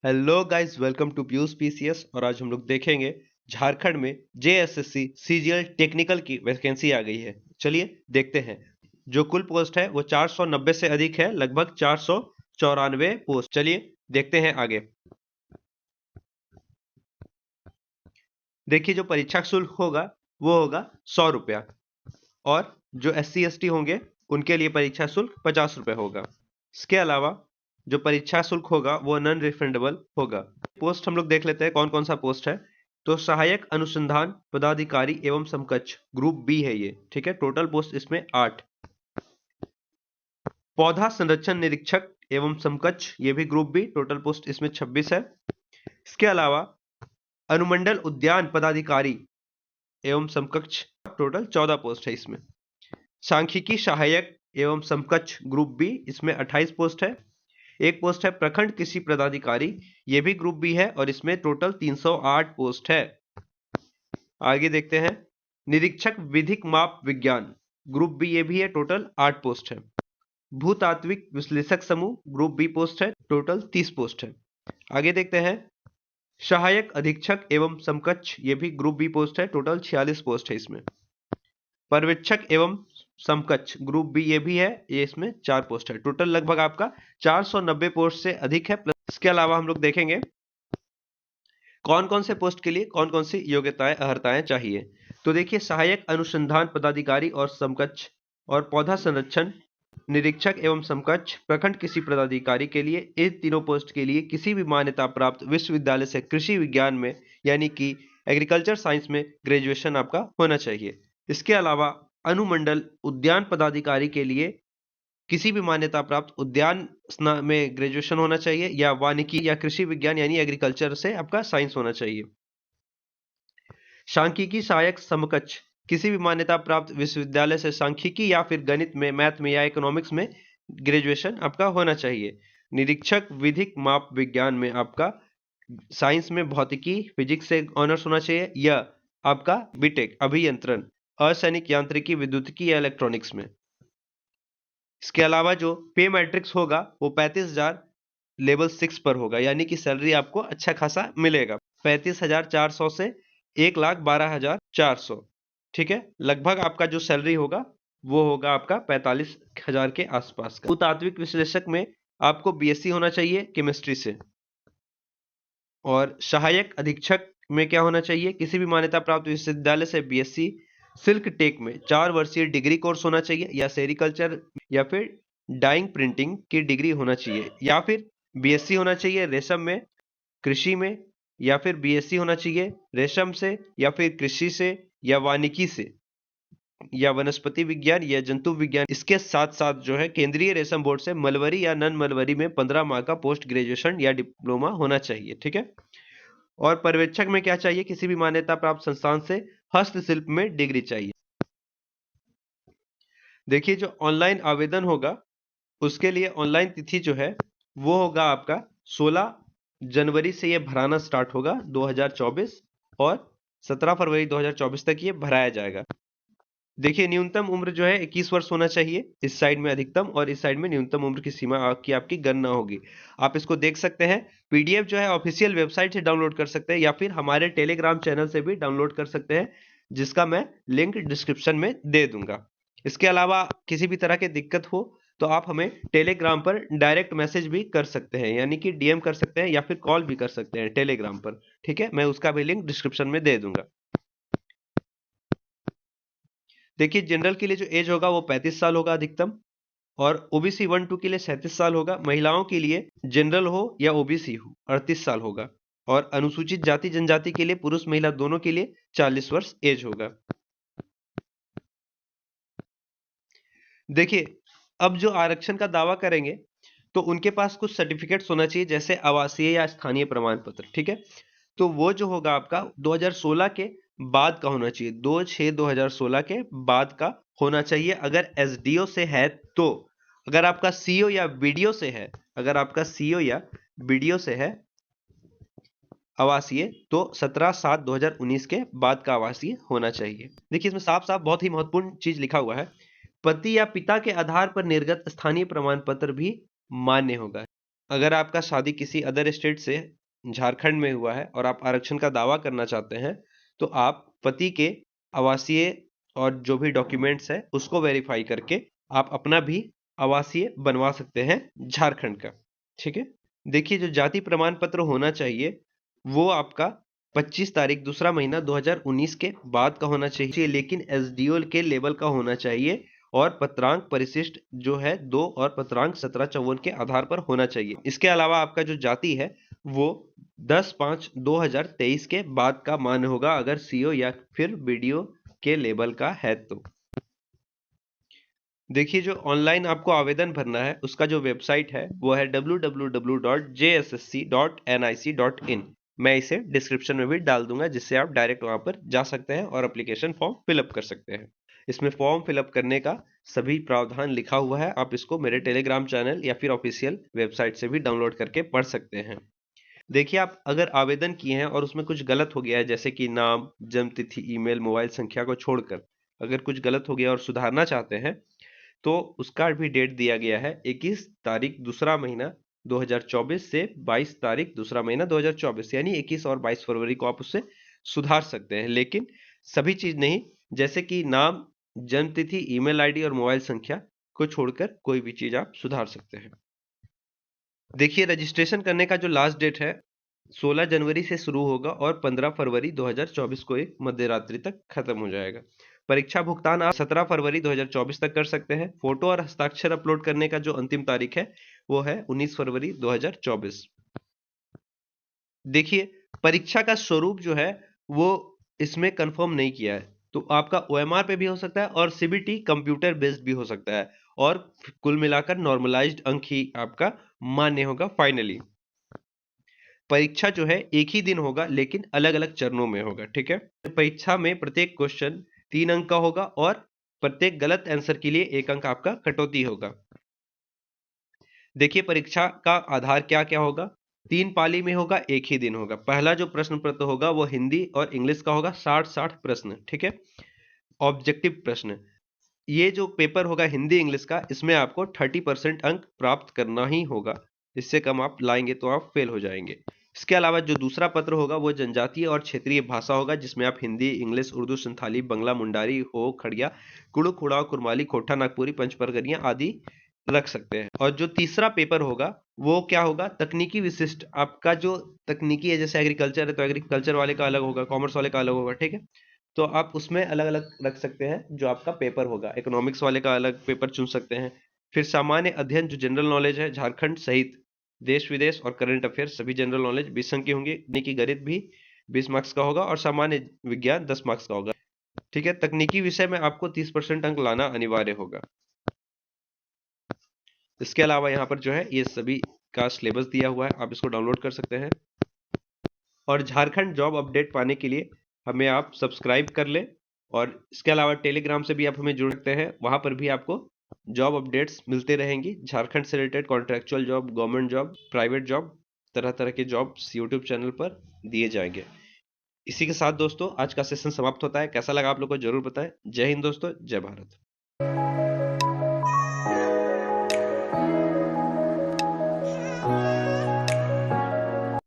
Hello guys, welcome to Piyush PCS. और आज हम लोग देखेंगे झारखंड में जेएसएससी सीजीएल टेक्निकल की वैकेंसी आ गई है। चलिए देखते हैं। जो कुल पोस्ट है वो 490 से अधिक है, लगभग 494 पोस्ट। चलिए देखते हैं आगे। देखिए, जो परीक्षा शुल्क होगा वो होगा 100 रुपया, और जो एससी एसटी होंगे उनके लिए परीक्षा शुल्क 50 रुपये होगा। इसके अलावा जो परीक्षा शुल्क होगा वो नॉन रिफंडेबल होगा। पोस्ट हम लोग देख लेते हैं कौन कौन सा पोस्ट है। तो सहायक अनुसंधान पदाधिकारी एवं समकक्ष ग्रुप बी है ये, ठीक है। टोटल पोस्ट इसमें 8। पौधा संरक्षण निरीक्षक एवं समकक्ष, ये भी ग्रुप बी, टोटल पोस्ट इसमें 26 है। इसके अलावा अनुमंडल उद्यान पदाधिकारी एवं समकक्ष, टोटल 14 पोस्ट है इसमें। सांख्यिकी सहायक एवं समकक्ष ग्रुप बी, इसमें 28 पोस्ट है। एक पोस्ट है प्रखंड कृषि पदाधिकारी, ये भी ग्रुप बी है और इसमें टोटल 308 पोस्ट है। आगे देखते हैं। निरीक्षक विधिक माप विज्ञान ग्रुप बी, ये भी है, टोटल 8 पोस्ट है। भूतात्विक विश्लेषक समूह ग्रुप बी पोस्ट है, टोटल 30 पोस्ट है। आगे देखते हैं। सहायक अधीक्षक एवं समकक्ष, ये भी ग्रुप बी पोस्ट है, टोटल 46 पोस्ट है इसमें। पर्यवेक्षक एवं समकक्ष ग्रुप बी, ये भी है, ये इसमें 4 पोस्ट है। टोटल लगभग आपका 490 पोस्ट से अधिक है। प्लस इसके अलावा हम लोग देखेंगे कौन कौन से पोस्ट के लिए कौन कौन सी योग्यताएं अर्हताएं चाहिए। तो देखिए, सहायक अनुसंधान पदाधिकारी और समकक्ष और पौधा संरक्षण निरीक्षक एवं समकक्ष प्रखंड कृषि पदाधिकारी के लिए, इन तीनों पोस्ट के लिए किसी भी मान्यता प्राप्त विश्वविद्यालय से कृषि विज्ञान में यानी कि एग्रीकल्चर साइंस में ग्रेजुएशन आपका होना चाहिए। इसके अलावा अनुमंडल उद्यान पदाधिकारी के लिए किसी भी मान्यता प्राप्त उद्यान में ग्रेजुएशन होना चाहिए, या वानिकी या कृषि विज्ञान यानी एग्रीकल्चर से आपका साइंस होना चाहिए। सांख्यिकी सहायक समकक्ष किसी भी मान्यता प्राप्त विश्वविद्यालय से सांख्यिकी या फिर गणित में, मैथ में या इकोनॉमिक्स में ग्रेजुएशन आपका होना चाहिए। निरीक्षक विधिक माप विज्ञान में आपका साइंस में भौतिकी फिजिक्स से ऑनर्स होना चाहिए, या आपका बीटेक अभियंत्रण असैनिक यांत्रिकी विद्युतिकी या इलेक्ट्रॉनिक्स में। इसके अलावा जो पे मैट्रिक्स होगा वो 35,000 लेवल 6 पर होगा, यानी कि सैलरी आपको अच्छा खासा मिलेगा। 35,400 से 1,12,400, ठीक है। लगभग आपका जो सैलरी होगा वो होगा आपका 45,000 के आसपास का। भूतात्विक विश्लेषक में आपको बीएससी होना चाहिए केमिस्ट्री से। और सहायक अधीक्षक में क्या होना चाहिए, किसी भी मान्यता प्राप्त विश्वविद्यालय से बीएससी सिल्क टेक में 4 वर्षीय डिग्री कोर्स होना चाहिए, या सेरिकल्चर या फिर डाइंग प्रिंटिंग की डिग्री होना चाहिए, या फिर बीएससी होना चाहिए रेशम में, कृषि में, या फिर बीएससी होना चाहिए रेशम से या फिर कृषि से या वानिकी से या वनस्पति विज्ञान या जंतु विज्ञान। इसके साथ साथ जो है केंद्रीय रेशम बोर्ड से मलबरी या नन मलबरी में 15 माह का पोस्ट ग्रेजुएशन या डिप्लोमा होना चाहिए, ठीक है। और पर्यवेक्षक में क्या चाहिए, किसी भी मान्यता प्राप्त संस्थान से हस्तशिल्प में डिग्री चाहिए। देखिए, जो ऑनलाइन आवेदन होगा उसके लिए ऑनलाइन तिथि जो है वो होगा आपका 16 जनवरी से ये भराना स्टार्ट होगा 2024, और 17 फरवरी 2024 तक ये भराया जाएगा। देखिए, न्यूनतम उम्र जो है 21 वर्ष होना चाहिए, इस साइड में अधिकतम और इस साइड में न्यूनतम उम्र की सीमा की आपकी गणना होगी। आप इसको देख सकते हैं। पीडीएफ जो है ऑफिशियल वेबसाइट से डाउनलोड कर सकते हैं, या फिर हमारे टेलीग्राम चैनल से भी डाउनलोड कर सकते हैं, जिसका मैं लिंक डिस्क्रिप्शन में दे दूंगा। इसके अलावा किसी भी तरह की दिक्कत हो तो आप हमें टेलीग्राम पर डायरेक्ट मैसेज भी कर सकते हैं, यानी कि डीएम कर सकते हैं या फिर कॉल भी कर सकते हैं टेलीग्राम पर, ठीक है। मैं उसका भी लिंक डिस्क्रिप्शन में दे दूंगा। देखिए, जनरल के लिए जो एज होगा वो 35 साल होगा अधिकतम, और ओबीसी 1-2 के लिए 37 साल होगा। महिलाओं के लिए जनरल हो या ओबीसी हो 38 साल होगा, और अनुसूचित जाति जनजाति के लिए पुरुष महिला दोनों के लिए 40 वर्ष एज होगा। देखिए, अब जो आरक्षण का दावा करेंगे तो उनके पास कुछ सर्टिफिकेट्स होना चाहिए, जैसे आवासीय या स्थानीय प्रमाण पत्र, ठीक है। तो वो जो होगा आपका 2016 के बाद का होना चाहिए, 2/6/2016 के बाद का होना चाहिए। अगर एसडीओ से है तो, अगर आपका सीओ या बीडीओ से है, अगर आपका सीओ या बीडीओ से है आवासीय, तो 17/7/2019 के बाद का आवासीय होना चाहिए। देखिए, इसमें साफ साफ बहुत ही महत्वपूर्ण चीज लिखा हुआ है, पति या पिता के आधार पर निर्गत स्थानीय प्रमाण पत्र भी मान्य होगा। अगर आपका शादी किसी अदर स्टेट से झारखंड में हुआ है और आप आरक्षण का दावा करना चाहते हैं तो आप पति के आवासीय और जो भी डॉक्यूमेंट्स है उसको वेरीफाई करके आप अपना भी आवासीय बनवा सकते हैं झारखंड का। ठीक है, देखिए जो जाति प्रमाण पत्र होना चाहिए वो आपका 25 तारीख दूसरा महीना 2019 के बाद का होना चाहिए, लेकिन एसडीओ के लेवल का होना चाहिए और पत्रांक परिशिष्ट जो है 2 और पत्रांक 1754 के आधार पर होना चाहिए। इसके अलावा आपका जो जाति है वो 10/5/2023 के बाद का मान्य होगा अगर सीओ या फिर बीडीओ के लेवल का है तो। देखिए जो ऑनलाइन आपको आवेदन भरना है उसका जो वेबसाइट है वो है www.jssc.nic.in। मैं इसे डिस्क्रिप्शन में भी डाल दूंगा जिससे आप डायरेक्ट वहां पर जा सकते हैं और एप्लीकेशन फॉर्म फिलअप कर सकते हैं। इसमें फॉर्म फिलअप करने का सभी प्रावधान लिखा हुआ है, आप इसको मेरे टेलीग्राम चैनल या फिर ऑफिशियल वेबसाइट से भी डाउनलोड करके पढ़ सकते हैं। देखिए आप अगर आवेदन किए हैं और उसमें कुछ गलत हो गया है जैसे कि नाम, जन्म तिथि, ईमेल, मोबाइल संख्या को छोड़कर अगर कुछ गलत हो गया और सुधारना चाहते हैं तो उसका भी डेट दिया गया है 21 तारीख दूसरा महीना 2024 से 22 तारीख दूसरा महीना 2024, यानी 21 और 22 फरवरी को आप उससे सुधार सकते हैं, लेकिन सभी चीज नहीं, जैसे कि नाम, जन्म तिथि, ईमेल आईडी और मोबाइल संख्या को छोड़कर कोई भी चीज आप सुधार सकते हैं। देखिए रजिस्ट्रेशन करने का जो लास्ट डेट है 16 जनवरी से शुरू होगा और 15 फरवरी 2024 को एक मध्य रात्रि तक खत्म हो जाएगा। परीक्षा भुगतान आप 17 फरवरी 2024 तक कर सकते हैं। फोटो और हस्ताक्षर अपलोड करने का जो अंतिम तारीख है वो है 19 फरवरी 2024। देखिए परीक्षा का स्वरूप जो है वो इसमें कंफर्म नहीं किया है, तो आपका ओएमआर पे भी हो सकता है और सीबीटी कंप्यूटर बेस्ड भी हो सकता है और कुल मिलाकर नॉर्मलाइज्ड अंक ही आपका मान्य होगा फाइनली। परीक्षा जो है एक ही दिन होगा लेकिन अलग अलग चरणों में होगा। ठीक है, परीक्षा में प्रत्येक क्वेश्चन 3 अंक का होगा और प्रत्येक गलत आंसर के लिए 1 अंक आपका कटौती होगा। देखिए परीक्षा का आधार क्या क्या होगा, 3 पाली में होगा, एक ही दिन होगा। पहला जो प्रश्न पत्र होगा वो हिंदी और इंग्लिश का होगा, 60 प्रश्न। ठीक है, ऑब्जेक्टिव प्रश्न, ये जो पेपर होगा हिंदी इंग्लिश का इसमें आपको 30% अंक प्राप्त करना ही होगा, इससे कम आप लाएंगे तो आप फेल हो जाएंगे। इसके अलावा जो दूसरा पत्र होगा वो जनजातीय और क्षेत्रीय भाषा होगा जिसमें आप हिंदी, इंग्लिश, उर्दू, संथाली, बंगला, मुंडारी, हो, खड़िया, कुड़ु, कुड़ाव, कुरमाली, खोटा, नागपुरी, पंचपरगनिया आदि रख सकते हैं। और जो तीसरा पेपर होगा वो क्या होगा, तकनीकी विशिष्ट, आपका जो तकनीकी है जैसे एग्रीकल्चर है तो एग्रीकल्चर वाले का अलग होगा, कॉमर्स वाले का अलग होगा। ठीक है, तो आप उसमें अलग अलग रख सकते हैं जो आपका पेपर होगा। इकोनॉमिक्स वाले का अलग पेपर चुन सकते हैं। फिर सामान्य अध्ययन जो जनरल नॉलेज है झारखंड सहित देश विदेश और करंट अफेयर्स सभी जनरल नॉलेज 20 अंक की होंगी। तकनीकी गणित भी 20 मार्क्स का होगा और सामान्य विज्ञान 10 मार्क्स का होगा। ठीक है, तकनीकी विषय में आपको 30% अंक लाना अनिवार्य होगा। इसके अलावा यहाँ पर जो है ये सभी का सिलेबस दिया हुआ है, आप इसको डाउनलोड कर सकते हैं। और झारखंड जॉब अपडेट पाने के लिए हमें आप सब्सक्राइब कर लें और इसके अलावा टेलीग्राम से भी आप हमें जुड़ सकते हैं, वहां पर भी आपको जॉब अपडेट्स मिलते रहेंगी। झारखंड से related contractual job, government job, private job, तरह तरह के जॉब्स यूट्यूब चैनल पर दिए जाएंगे। इसी के साथ दोस्तों आज का सेशन समाप्त होता है। कैसा लगा आप लोग को जरूर बताएं। जय हिंद दोस्तों, जय भारत।